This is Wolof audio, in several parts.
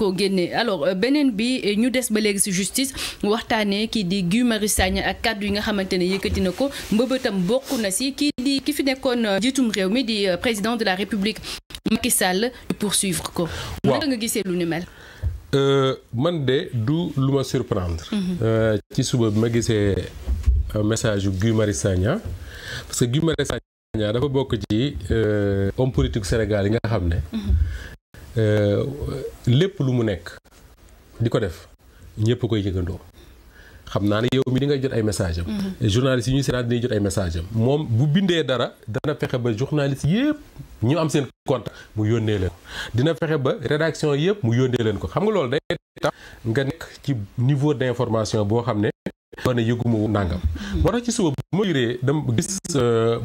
ko génne alors beneen bi ñu des ba léegi ci justice waxtaanee kii di Guy Marius Sagna ak kàddu yi nga xamante ne yëkkati na ko mbëbëtam bokk na ci ki fi nekkoon jiitum réew mi di président de la République Macky Sall poursuivre ko. naka nga gisee lu ni mel. man de du lu ma surprendre. ci suba bi ma gisee message yu Guy Marius Sagna parce que Guy Marius Sagna dafa bokk ci homme politique Sénégal yi nga xam ne. lépp lu mu nekk di ko def ñëpp koy yëgandoo xam naa ne yow mi di ngay jot ay message am. journaliste yi ñuy seetaan dinañ jot ay message am moom bu bindee dara dana fexe ba journaliste yëpp ñu am seen contact mu yónnee leen ko dina fexe ba rédaction yëpp mu yónnee leen ko xam nga loolu day tax nga nekk ci niveau d'information boo xam ne doo ne yëguma nangam. moo tax ci suba bu ma yuree dama gis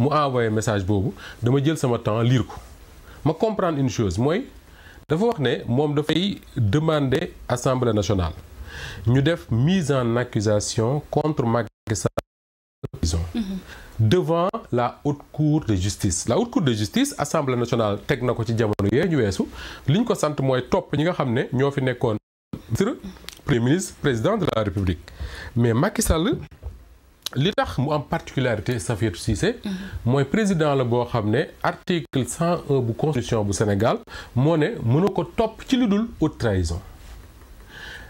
mu envoyé message boobu dama jël sama temps lire ko ma comprendre une chose mooy dafa wax ne moom dafay demander Assemblée nationale ñu def mise en accusation contre Macky Sall devant la haute cour de justice. La haute cour de justice Assemblée nationale teg na ko ci jamono yee ñu weesu li ñu ko sant mooy topp ñi nga xam ne ñoo fi nekkoon premier ministre président de la République mais Macky Sall li tax mu am particularité Safiatou Cissé mooy président la boo xam ne article 101 bu constitution bu Sénégal moo ne mënu ko topp ci lu dul haute trahison.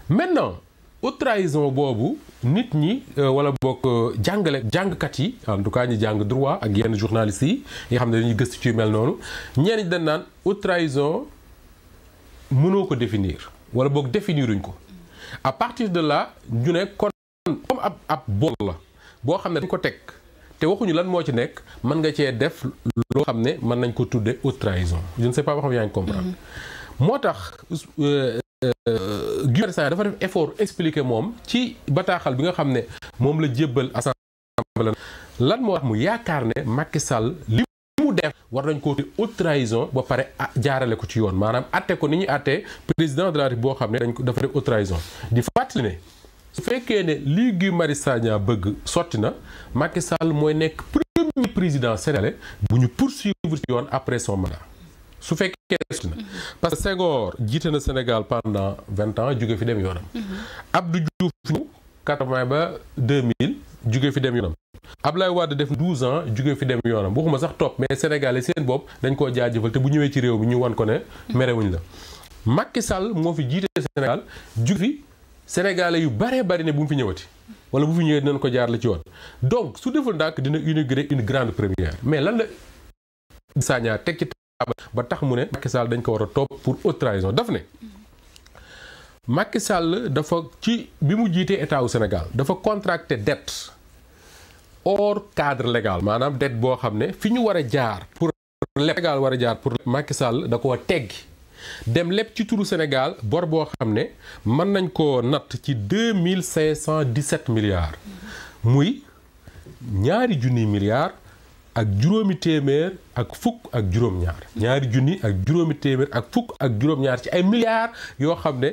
Maintenant haute trahison boobu nit ñi wala bokk jàngkat yi en tout cas ñi jàng droit ak yenn journalistes yi nga xam ne dañuy gëstu ci mel noonu ñenn ñi dañ naan haute trahison mënoo ko définir wala boog définiruñ ko à partir de là ñu ne kon comme ab bool la boo xam ne dañ ko teg te waxuñu lan moo ci nekk mën nga cee def loo xam ne mën nañ ko tudde haute trahison je ne sais pas ba xam yaa ngi comprendre moo tax Guy Marius Sagna dafa def effort expliquer moom ci bataaxal bi nga xam ne moom la jébbal assemblée lan moo wax mu yaakaar ne Macky Sall li mu def war nañ ko tudde haute trahison ba pare jaarale ko ci yoon maanaam atte ko ni ñuy attee président de la République boo xam ne dañ ko dafa def haute trahison di fàttali ne su fekkee ne lii Guy Marius Sagna bëgg sotti na Macky Sall mooy nekk premier président sénégalais bu ñu poursuivre ci yoon après son mandat su fekkee sotti na parce que Senghor jiite na Sénégal pendant 20 ans jóge fi dem yoonam Abdou Diouf ñu 80 ba 2000 jóge fi dem yoonam Abdoulaye Wade def 12 ans jóge fi dem yoonam waxuma sax topp mais sénégalais seen bopp dañ koo jaajëfal te bu ñëwee ci réew mi ñu wan ko ne merewuñ la Macky Sall moo fi jiite Sénégal jóge fi sénégalais yu bare bari ne bu mu fi ñëwati wala bu fi ñëwee dinañ ko jaar la ci yoon donc su deful ndànk dina inaugurer une grande première mais lan la Sagna teg ci ba tax mu ne Macky Sall dañ ko war a topp pour haute trahison daf ne Macky Sall dafa ci bi mu jiitee état wu Sénégal dafa contracté dette hors cadre légal maanaam dette boo xam ne fi ñu war a jaar pour légal war a jaar pour Macky Sall da koo teggi dem lépp ci turu Sénégal bor boo xam ne mën nañ koo natt ci 2517 milliards muy ñaari junni milliards ak juróomi téeméer ak fukk ak juróom-ñaar ñaari junni ak juróomi téeméer ak fukk ak juróom-ñaar ci ay milliards yoo xam ne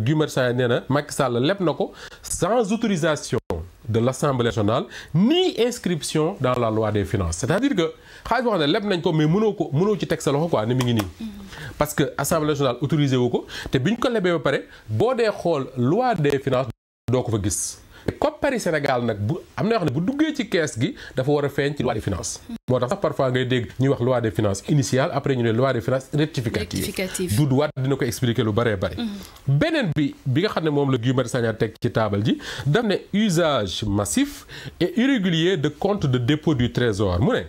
Guy Marius Sagna nee na Macky Sall leb na ko sans autorisation de l'Assemblée nationale ni inscription dans la loi des finances c'est-à-dire que xaalis boo xam ne leb nañ ko mais mënoo ci teg sa loxo quoi ne mi ngi nii parce que Assemblée nationale autorisé wu ko te biñ ko lebee ba pare boo dee xool loi des finances doo ko fa gis koppari Sénégal nag bu am na yoo xam ne bu duggee ci kees gi dafa war a feeñ ci loi des finances moo tax sax parfois ngay dégg ñuy wax loi des finances initiale après ñu ne loi des finances rectificative Doudou Wade dina ko expliquer lu bëree bëri beneen bi nga xam ne moom la Guy Marius Sagna teg ci taabal ji daf ne usage massif et irrégulier de compte de dépôt du trésor mu ne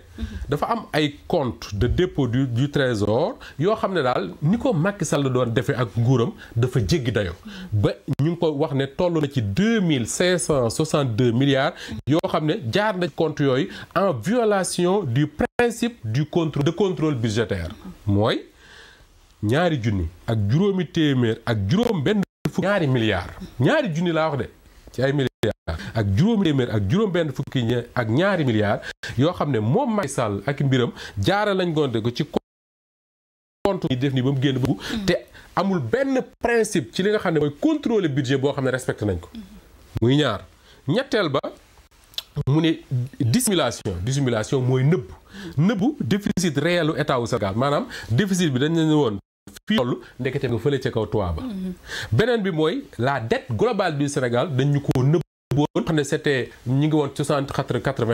dafa am ay compte de dépôt du trésor yoo xam ne daal ni ko Macky Sall doon defee ak nguuram dafa jéggi dayo ba ñu ngi ko wax ne toll na ci 2562 milliards yoo xam ne jaar na compte yooyu en violation du principe du contrôle budgétaire mooy ñaari junni ak juróomi téeméer ak juróom benn fukki ñaari milliards ñaari junni laa wax de ci ay milliards ak juróomi téeméer ak juróom benn fukki ak ñaari milliards yoo xam ne moom Macky Sall ak mbiram jaara lañ gonte ko ci compte yi def ni ba mu génn bëggu te amul benn principe ci li nga xam ne mooy contrôler budget boo xam ne respecté nañ ko muy ñaar ñetteel ba mu ne dissimulation mooy nëbbu déficit réelu état wu Sénégal maanaam déficit bi dañ ne woon fii loolu ndekete nga fële ca kaw toit ba. beneen bi mooy la dette globale du Sénégal dañ ñu ko nëbboon xam ne c'était ñu ngi woon 80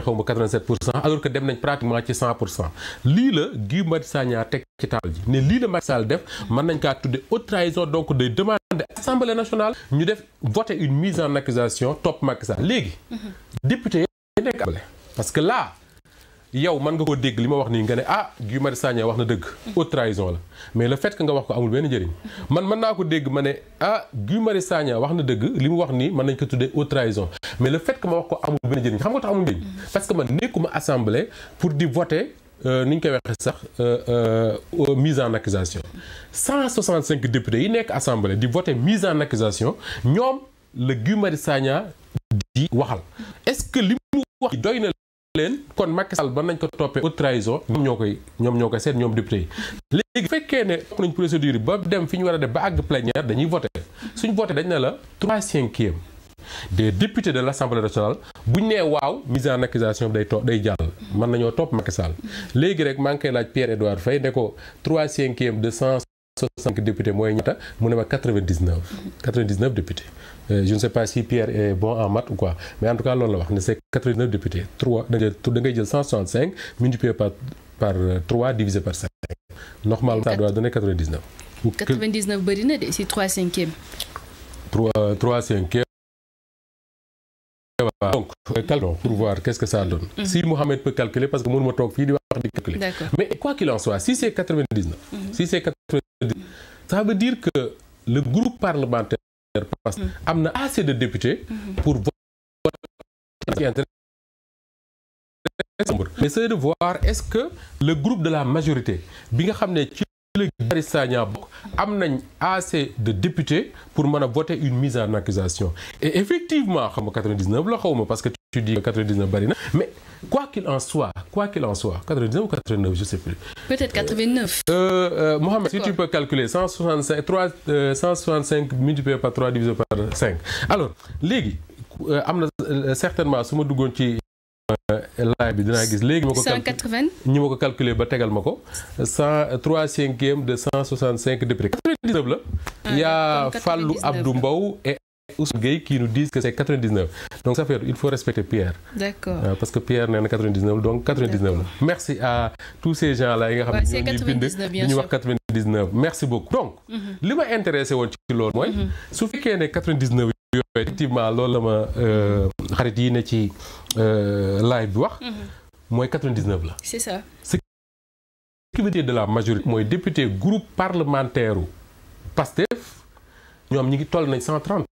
xaw ma 87%, alors que dem nañ pratiquement ci 100%. lii la Guy Marius Sagna teg ci taal ji ne lii la Macky Sall def mën nañ kaa tudde haute trahison, donc day demander Assemblée nationale ñu def voter une mise en accusation topp Macky Sall. léegi député yi nekk parce que là yow mën nga koo dégg li ma wax nii nga ne ah Guy Marius Sagna wax na dëgg haute trahison la, mais le fait que nga wax ko amul benn njëriñ. man mën naa ko dégg ma ne ah Guy Marius Sagna wax na dëgg li mu wax nii mën nañ ko tuddee haute trahison, mais le fait que ma wax ko amul benn njëriñ xam nga tax amul njëriñ parce que man nekkuma assemblée pour di voter ni ñu koy waxee sax mise en accusation. 165 députés yi nekk assemblée di voter mise en accusation ñoom la Guy Marius Sagna di waxal. est-ce que li mu wax doy na leen kon Macky Sall ba nañ ko toppee haute trahison ñoom ñoo koy seet ñoom député yi. léegi fekkee ne topp nañ procédure yi ba dem fi ñu war a def ba àgg plénière dañuy voté suñ voté dañ ne la 3/5 des députés de l'Assemblée nationale buñ nee waaw mise en accusation day jàll mën nañoo topp Macky Sall. léegi rek maa ngi koy laaj Pierre-Edouard Faye ne ko 3/5 de 165 députés mooy ñaata mu ne ma 99 députés. Je ne sais pas si Pierre est bon en maths ou quoi, mais en tout cas loolu la wax ne c'est 89 députés. 3 da ngay jël 165 multiplié par 3 divisé par 5. Normalement ça doit donner 99. 99 bëri na de si 3/5. 3/5. Donc calculons pour voir qu'est-ce que ça donne. Si Mohamed peut calculer, parce que mënuma toog fii di wax di calculer. Mais quoi qu'il en soit, si c'est 99, ça veut dire que le groupe parlementaire parce que am na assez de députés pour voter. Mais c'est de voir est-ce que le groupe de la majorité bi nga xam ne ci la Guy Marius Sagna bokk am nañ assez de députés pour mën a voter une mise en accusation. Et effectivement xam nga 99 la xaw ma parce que tu dis que 99 bari na, mais quoi qu'il en soit 99 ou 89 je sais plus. Peut-être 89. Mohamed, si tu peux calculer 165 multiplié par 3 divisé par 5. Alors léegi am na certainement su ma duggoon ci laaj bi dinaa gis léegi. 180 ñi ma ko calculer ba tegal ma ko 3/5 de 165 députés. 99 la. Il y a Fallou Abdou Mbow et Ousmane Gueye qui nous disent que c'est 99. Donc ça fait il faut respecter Pierre. D'accord. Parce que Pierre nee na 99 donc 99 la. Merci à tous ces gens-là yi nga xam ne ñoo bind ñu wax 99. Merci beaucoup. Donc li ma intéressé woon ci loolu mooy su fekkee ne 99 yooyu effectivement loolu la ma xarit yi ne ci live bi wax mooy 99 la. C'est ça. Ce qui veut dire de la majorité mooy député groupe parlementaire Pastef ñoom ñi ngi toll nañ 130.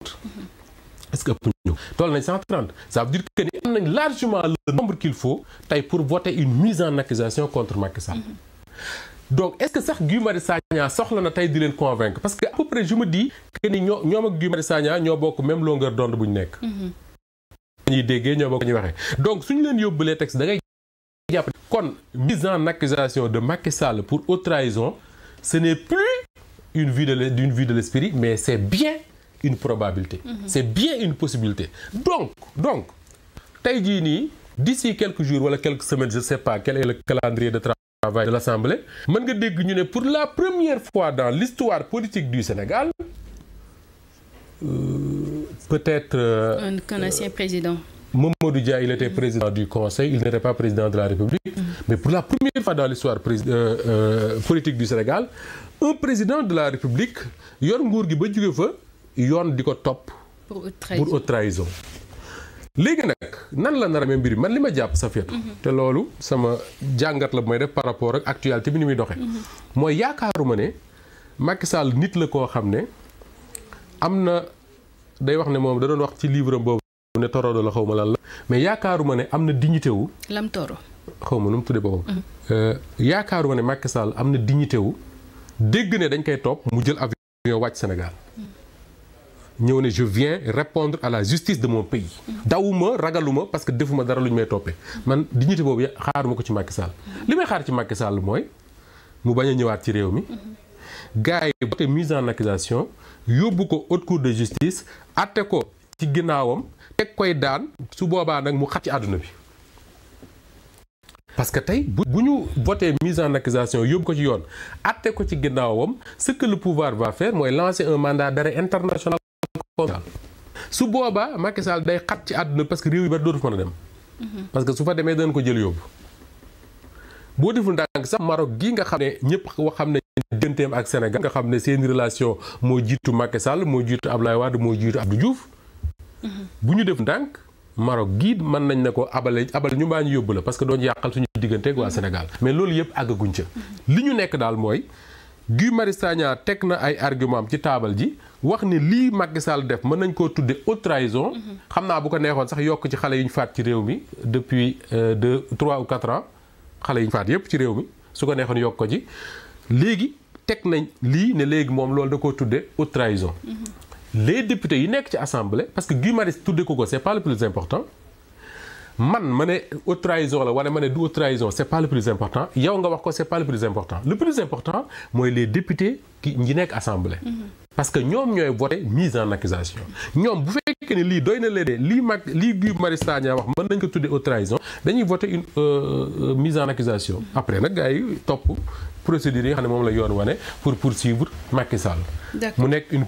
Est-ce que ëpp ñu toll nañ 130 ça veut dire que ni am nañ largement le nombre qu'il faut tey pour voter une mise en accusation contre Macky Sall. Donc est-ce que sax Guy Marius Sagna soxla na tey di leen convaincre parce que à peu près je me dis que ni ñoom ak Guy Marius Sagna ñoo bokk même longueur d'onde bu ñu nekk. ñuy déggee ñoo bokk ñuy waxee donc suñu leen yóbbulee texte da ngay jàpp kon mise en accusation de Macky Sall pour haute trahison ce n'est plus une vue de l'esprit, mais c'est bien une probabilité. C'est bien une possibilité. Donc, tey jii nii d'ici quelques jours wala quelques semaines, je ne sais pas quel est le calendrier de travail de l'Assemblée, mën nga dégg ñu ne pour la première fois dans l'histoire politique du Sénégal, peut-être un ancien président. Mamadou Dia, il était président du Conseil, il n'était pas président de la République, mais pour la première fois dans l'histoire politique du Sénégal, un président de la République yor nguur gi ba jóge fa yoon di ko topp pour haute trahison. léegi nag nan la nar a mbir man li ma jàpp Safiatou te loolu sama jàngat la bu may def par rapport ak actualité bi ni muy doxee mooy yaakaaruma ne Macky Sall nit la koo xam ne am na day wax ne moom da doon wax ci livre boobu ne torodo la xaw ma lan la mais yaakaaruma ne am na dignité wu lam toro xaw ma nu mu tuddee boppam yaakaaruma ne Macky Sall am na dignité wu dégg ne dañ koy topp mu jël avion wàcc Sénégal ñëw ne je viens répondre à la justice de mon pays. dawuma ragaluma parce que defuma dara lu ñu may toppee man dignité boobu xaaruma ko ci Macky Sall. li may xaar ci Macky Sall mooy mu bañ a ñëwaat ci réew mi gars yi ba mise en accusation yóbbu ko haute cour de justice atte ko ci ginnaawam teg koy daan su boobaa nag mu xat ci àdduna bi. parce que tey bu ñu voté mise en accusation yóbbu ko ci yoon atte ko ci ginnaawam ce que le pouvoir va faire mooy lancer un mandat d'arrêt international su boobaa Macky Sall day xat ci àdduna parce que réew yi bari dootu fa mën a dem parce que su fa demee danañ ko jël yóbbu boo deful ndànk sax Maroc gi nga xam ne ñëpp xam ne digganteem ak Sénégal nga xam ne seen relation moo jiitu Macky Sall moo jiitu Abdoulaye Wade moo jiitu Abdou Diouf bu ñu def ndànk Maroc gii mën nañ ne ko abal ñu mbaa ñu yóbbu la parce que doon yàqal suñu digganteeg waa Sénégal mais loolu yëpp àggaguñ ca li ñu nekk daal mooy Guy Marius Sagna teg na ay argument ci taabal ji wax ni lii Macky Sall def mën nañ koo tudde haute trahison xam naa bu ko neexoon sax yokk ci xale yi ñu faat ci réew mi depuis 3 ou 4 ans xale yi ñu faat yépp ci réew mi su ko neexoon yokk ko ci léegi teg nañ lii ne léegi moom loolu da koo tudde haute trahison les députés yi nekk ci assemblée parce que Guy Marius tudde ko c'est pas le plus important man ma ne haute trahison la wala ma ne du haute trahison c'est pas le plus important yow nga wax ko c'est pas le plus important mooy les députés ñi nekk assemblée parce que ñoom ñooy voté mise en accusation ñoom bu fekkee ne lii doy na leen lii Guy Marius Sagna wax mën nañ ko tuddee haute trahison dañuy voté une mise en accusation après nag gars yi topp procédure yi nga xam ne moom la yoon wane pour poursuivre Macky Sall mu nekk une